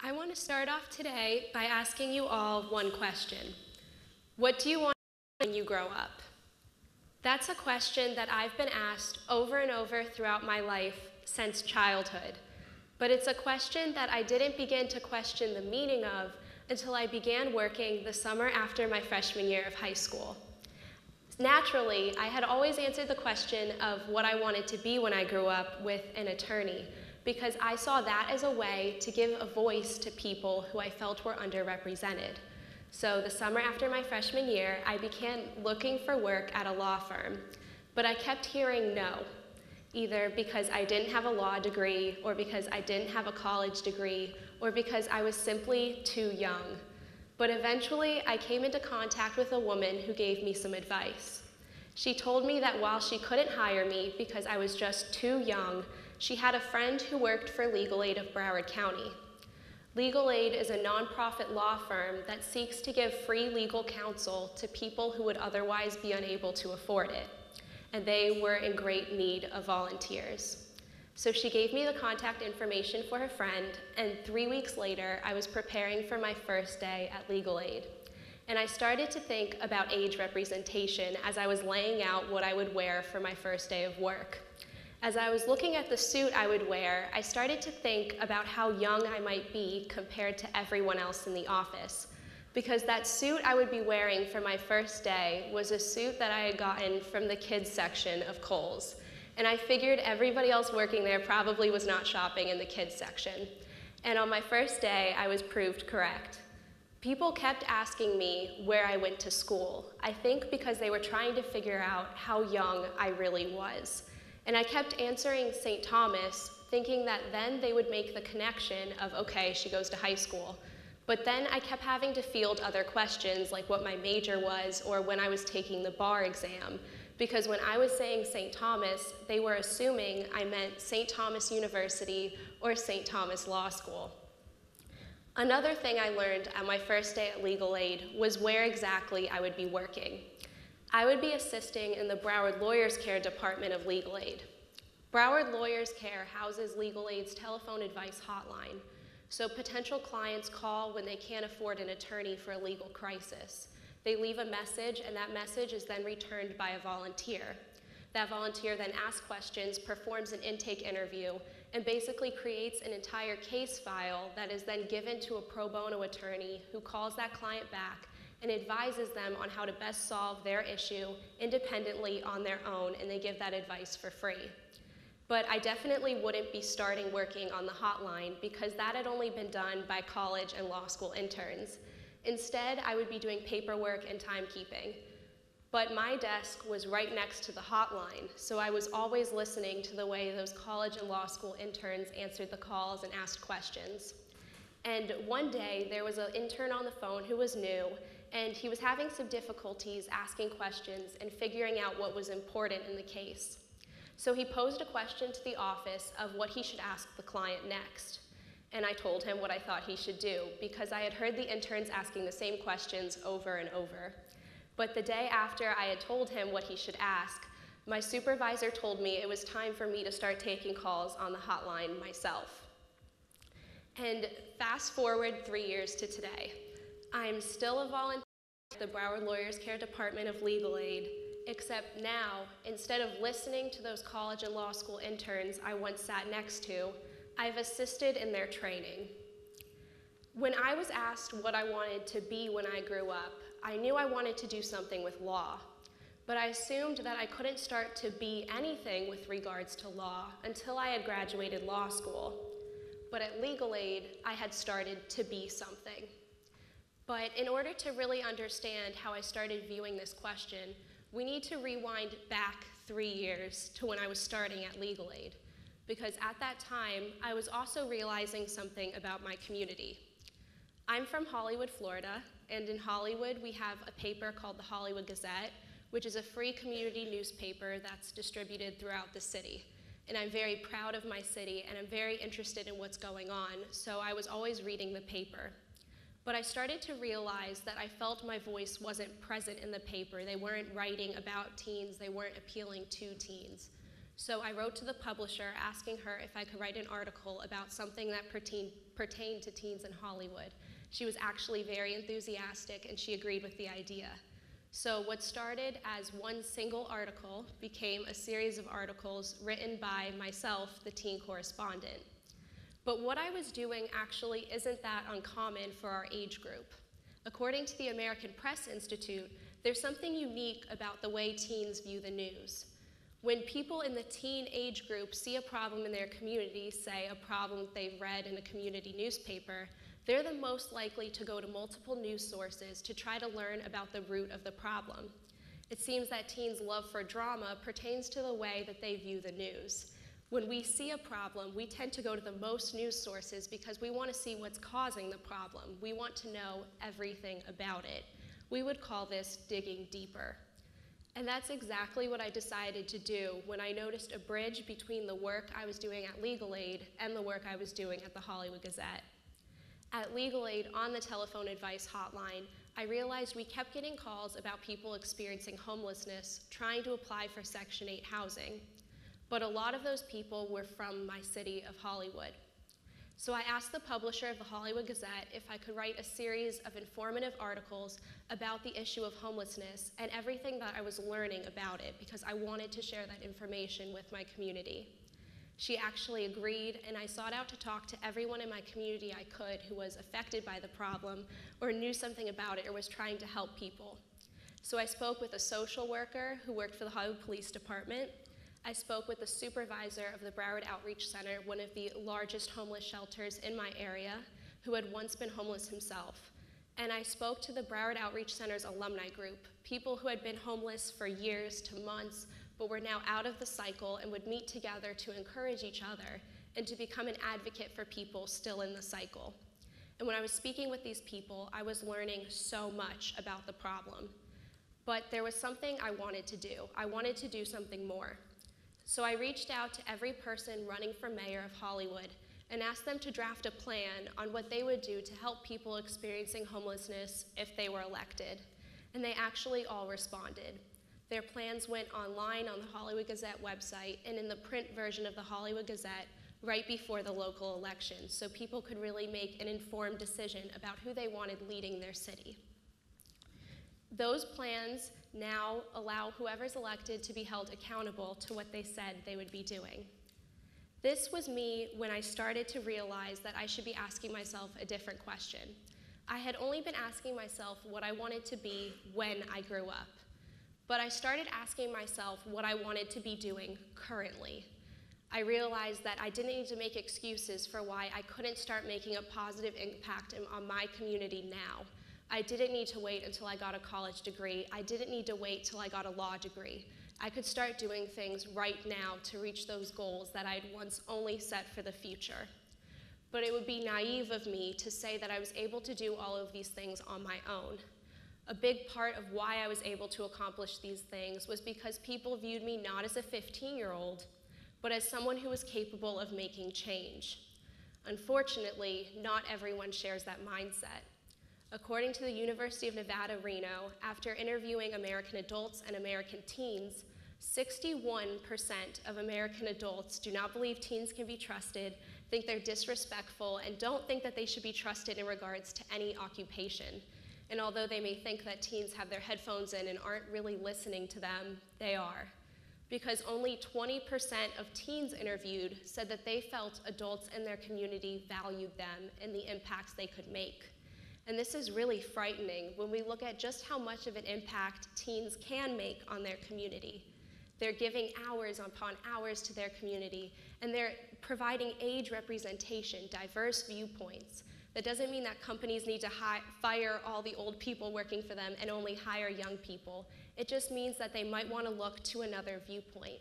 I want to start off today by asking you all one question. What do you want when you grow up? That's a question that I've been asked over and over throughout my life since childhood. But it's a question that I didn't begin to question the meaning of until I began working the summer after my freshman year of high school. Naturally, I had always answered the question of what I wanted to be when I grew up with an attorney, because I saw that as a way to give a voice to people who I felt were underrepresented. So the summer after my freshman year, I began looking for work at a law firm, but I kept hearing no, either because I didn't have a law degree, or because I didn't have a college degree, or because I was simply too young. But eventually, I came into contact with a woman who gave me some advice. She told me that while she couldn't hire me because I was just too young, she had a friend who worked for Legal Aid of Broward County. Legal Aid is a nonprofit law firm that seeks to give free legal counsel to people who would otherwise be unable to afford it, and they were in great need of volunteers. So she gave me the contact information for her friend, and 3 weeks later, I was preparing for my first day at Legal Aid. And I started to think about age representation as I was laying out what I would wear for my first day of work. As I was looking at the suit I would wear, I started to think about how young I might be compared to everyone else in the office. Because that suit I would be wearing for my first day was a suit that I had gotten from the kids section of Kohl's. And I figured everybody else working there probably was not shopping in the kids section. And on my first day, I was proved correct. People kept asking me where I went to school, I think because they were trying to figure out how young I really was. And I kept answering Saint Thomas, thinking that then they would make the connection of, okay, she goes to high school. But then I kept having to field other questions, like what my major was or when I was taking the bar exam. Because when I was saying Saint Thomas, they were assuming I meant Saint Thomas University or Saint Thomas Law School. Another thing I learned on my first day at Legal Aid was where exactly I would be working. I would be assisting in the Broward Lawyers Care Department of Legal Aid. Broward Lawyers Care houses Legal Aid's telephone advice hotline, so potential clients call when they can't afford an attorney for a legal crisis. They leave a message, and that message is then returned by a volunteer. That volunteer then asks questions, performs an intake interview, and basically creates an entire case file that is then given to a pro bono attorney who calls that client back and advises them on how to best solve their issue independently on their own, and they give that advice for free. But I definitely wouldn't be starting working on the hotline because that had only been done by college and law school interns. Instead, I would be doing paperwork and timekeeping. But my desk was right next to the hotline, so I was always listening to the way those college and law school interns answered the calls and asked questions. And one day, there was an intern on the phone who was new, and he was having some difficulties asking questions and figuring out what was important in the case. So he posed a question to the office of what he should ask the client next. And I told him what I thought he should do, because I had heard the interns asking the same questions over and over. But the day after I had told him what he should ask, my supervisor told me it was time for me to start taking calls on the hotline myself. And fast forward 3 years to today. I'm still a volunteer at the Broward Lawyers Care Department of Legal Aid, except now, instead of listening to those college and law school interns I once sat next to, I've assisted in their training. When I was asked what I wanted to be when I grew up, I knew I wanted to do something with law, but I assumed that I couldn't start to be anything with regards to law until I had graduated law school. But at Legal Aid, I had started to be something. But in order to really understand how I started viewing this question, we need to rewind back 3 years to when I was starting at Legal Aid, because at that time, I was also realizing something about my community. I'm from Hollywood, Florida, and in Hollywood, we have a paper called the Hollywood Gazette, which is a free community newspaper that's distributed throughout the city. And I'm very proud of my city, and I'm very interested in what's going on, so I was always reading the paper. But I started to realize that I felt my voice wasn't present in the paper. They weren't writing about teens, they weren't appealing to teens. So I wrote to the publisher asking her if I could write an article about something that pertained to teens in Hollywood. She was actually very enthusiastic and she agreed with the idea. So what started as one single article became a series of articles written by myself, the Teen Correspondent. But what I was doing actually isn't that uncommon for our age group. According to the American Press Institute, there's something unique about the way teens view the news. When people in the teen age group see a problem in their community, say a problem they've read in a community newspaper, they're the most likely to go to multiple news sources to try to learn about the root of the problem. It seems that teens' love for drama pertains to the way that they view the news. When we see a problem, we tend to go to the most news sources because we want to see what's causing the problem. We want to know everything about it. We would call this digging deeper. And that's exactly what I decided to do when I noticed a bridge between the work I was doing at Legal Aid and the work I was doing at the Hollywood Gazette. At Legal Aid, on the telephone advice hotline, I realized we kept getting calls about people experiencing homelessness trying to apply for Section 8 housing. But a lot of those people were from my city of Hollywood. So I asked the publisher of the Hollywood Gazette if I could write a series of informative articles about the issue of homelessness and everything that I was learning about it because I wanted to share that information with my community. She actually agreed, and I sought out to talk to everyone in my community I could who was affected by the problem or knew something about it or was trying to help people. So I spoke with a social worker who worked for the Hollywood Police Department. I spoke with the supervisor of the Broward Outreach Center, one of the largest homeless shelters in my area, who had once been homeless himself. And I spoke to the Broward Outreach Center's alumni group, people who had been homeless for years to months, but were now out of the cycle and would meet together to encourage each other and to become an advocate for people still in the cycle. And when I was speaking with these people, I was learning so much about the problem. But there was something I wanted to do. I wanted to do something more. So I reached out to every person running for mayor of Hollywood and asked them to draft a plan on what they would do to help people experiencing homelessness if they were elected. And they actually all responded. Their plans went online on the Hollywood Gazette website and in the print version of the Hollywood Gazette right before the local elections, so people could really make an informed decision about who they wanted leading their city. Those plans now allow whoever's elected to be held accountable to what they said they would be doing. This was me when I started to realize that I should be asking myself a different question. I had only been asking myself what I wanted to be when I grew up. But I started asking myself what I wanted to be doing currently. I realized that I didn't need to make excuses for why I couldn't start making a positive impact on my community now. I didn't need to wait until I got a college degree. I didn't need to wait till I got a law degree. I could start doing things right now to reach those goals that I'd once only set for the future. But it would be naive of me to say that I was able to do all of these things on my own. A big part of why I was able to accomplish these things was because people viewed me not as a 15-year-old, but as someone who was capable of making change. Unfortunately, not everyone shares that mindset. According to the University of Nevada, Reno, after interviewing American adults and American teens, 61% of American adults do not believe teens can be trusted, think they're disrespectful, and don't think that they should be trusted in regards to any occupation. And although they may think that teens have their headphones in and aren't really listening to them, they are. Because only 20% of teens interviewed said that they felt adults in their community valued them and the impacts they could make. And this is really frightening when we look at just how much of an impact teens can make on their community. They're giving hours upon hours to their community, and they're providing age representation, diverse viewpoints. That doesn't mean that companies need to fire all the old people working for them and only hire young people. It just means that they might want to look to another viewpoint.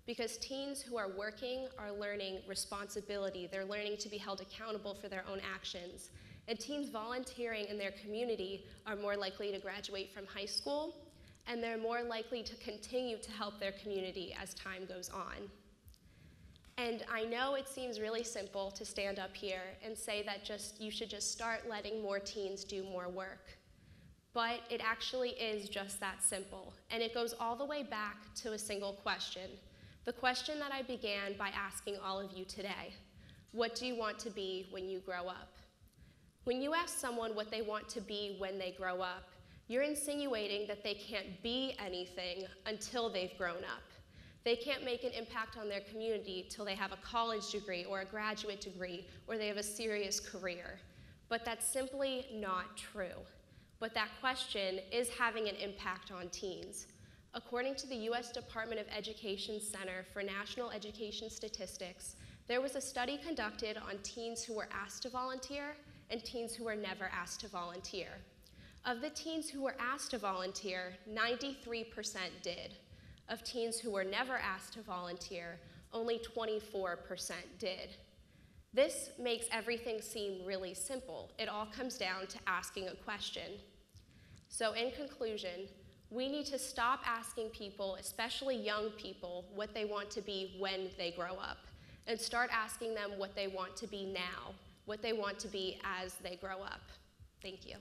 Because teens who are working are learning responsibility. They're learning to be held accountable for their own actions. And teens volunteering in their community are more likely to graduate from high school, and they're more likely to continue to help their community as time goes on. And I know it seems really simple to stand up here and say that you should just start letting more teens do more work. But it actually is just that simple. And it goes all the way back to a single question. the question that I began by asking all of you today: what do you want to be when you grow up? When you ask someone what they want to be when they grow up, you're insinuating that they can't be anything until they've grown up. They can't make an impact on their community till they have a college degree or a graduate degree or they have a serious career. But that's simply not true. But that question is having an impact on teens. According to the U.S. Department of Education Center for National Education Statistics, there was a study conducted on teens who were asked to volunteer and teens who were never asked to volunteer. Of the teens who were asked to volunteer, 93% did. Of teens who were never asked to volunteer, only 24% did. This makes everything seem really simple. It all comes down to asking a question. So in conclusion, we need to stop asking people, especially young people, what they want to be when they grow up, and start asking them what they want to be now, what they want to be as they grow up. Thank you.